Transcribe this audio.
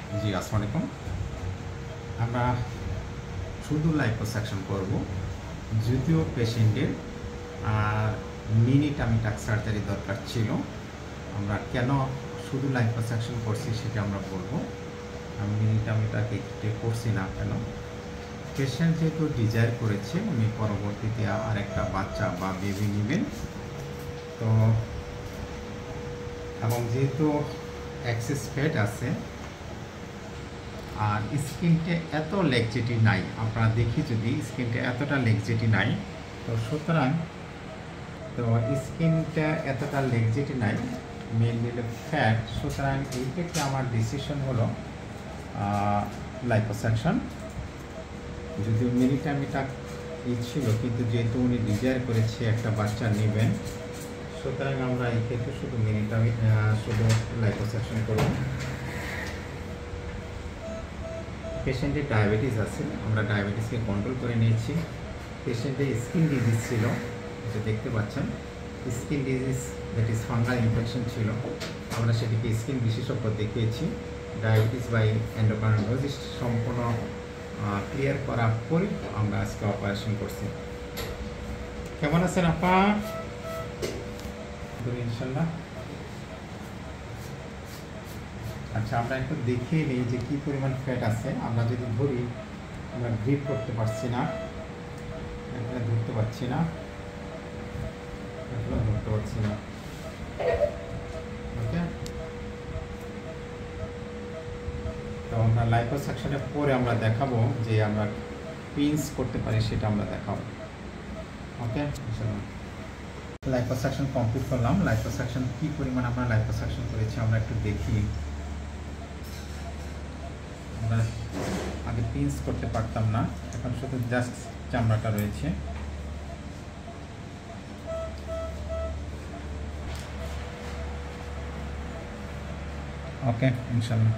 জি, আসসালামু আলাইকুম। আমরা শুধু লাইপোসাকশন করব। যদিও পেশেন্টের মিনি টামি টাক সার্জারি দরকার ছিল। আমরা কেন শুধু লাইপোসাকশন করছি সেটা আমরা বলব। মিনি টামি টাক এক্ষেত্রে করছি না কেন? পেশেন্ট যেহেতু ডিজায়ার করেছে উনি পরবর্তীতে আরেকটা বাচ্চা বা বেবি নেবেন। তো এবং যেহেতু এক্সেস ফ্যাট আছে আর স্কিনটা এত লেকজেটি নাই, আপনারা দেখি যদি স্কিনটা এতটা লেকজেটি নাই, তো সুতরাং তো স্কিনটা এতটা লেকজেটি নাই, মেনলি ফ্যাট। সুতরাং এই ক্ষেত্রে আমার ডিসিশন হলো লাইপোসাকশন। যদিও মিনিটামিটা ছিল, কিন্তু যেহেতু উনি ডিজায়ার করেছে একটা বাচ্চা নেবেন, সুতরাং আমরা এই ক্ষেত্রে শুধু শুধু লাইপোসাকশন করব। পেশেন্টের ডায়াবেটিস আছে, আমরা ডায়াবেটিসকে কন্ট্রোল করে নিয়েছি। পেশেন্টের স্কিন ডিজিজ ছিল, এটা দেখতে পাচ্ছেন, skin disease that is fungal infection ছিল। আমরা সেটিকে স্কিন বিশেষজ্ঞ দেখিয়েছি। ডায়াবেটিস বাই এন্ডোক্রাইনোলজিস্ট সম্পূর্ণ ক্লিয়ার করার পরে আমরা আজকে অপারেশন করছি। কেমন আছেন আপা? ইনশাল্লাহ। আচ্ছা, আমরা একটু দেখিয়ে নিই যে কী পরিমাণ ফ্যাট আছে। আমরা যদি ধরি, আমরা গ্রিপ করতে পারছি না, এখানে ধরতে পারছি না, এগুলো ধরতে পারছি না। ওকে, তো আমরা লাইপোসাকশনের পরে আমরা দেখাবো যে আমরা পিন্স করতে পারি, সেটা আমরা দেখাবো। ওকে, লাইপোসাকশন কমপ্লিট করলাম। লাইপোসাকশন কী পরিমাণ আমরা লাইপোসাকশন করেছি আমরা একটু দেখি। আমরা আগে পিন্স করতে পারতাম না, এখন শুধু জাস্ট চামড়াটা রয়েছে। ওকে, ইনশাল্লাহ।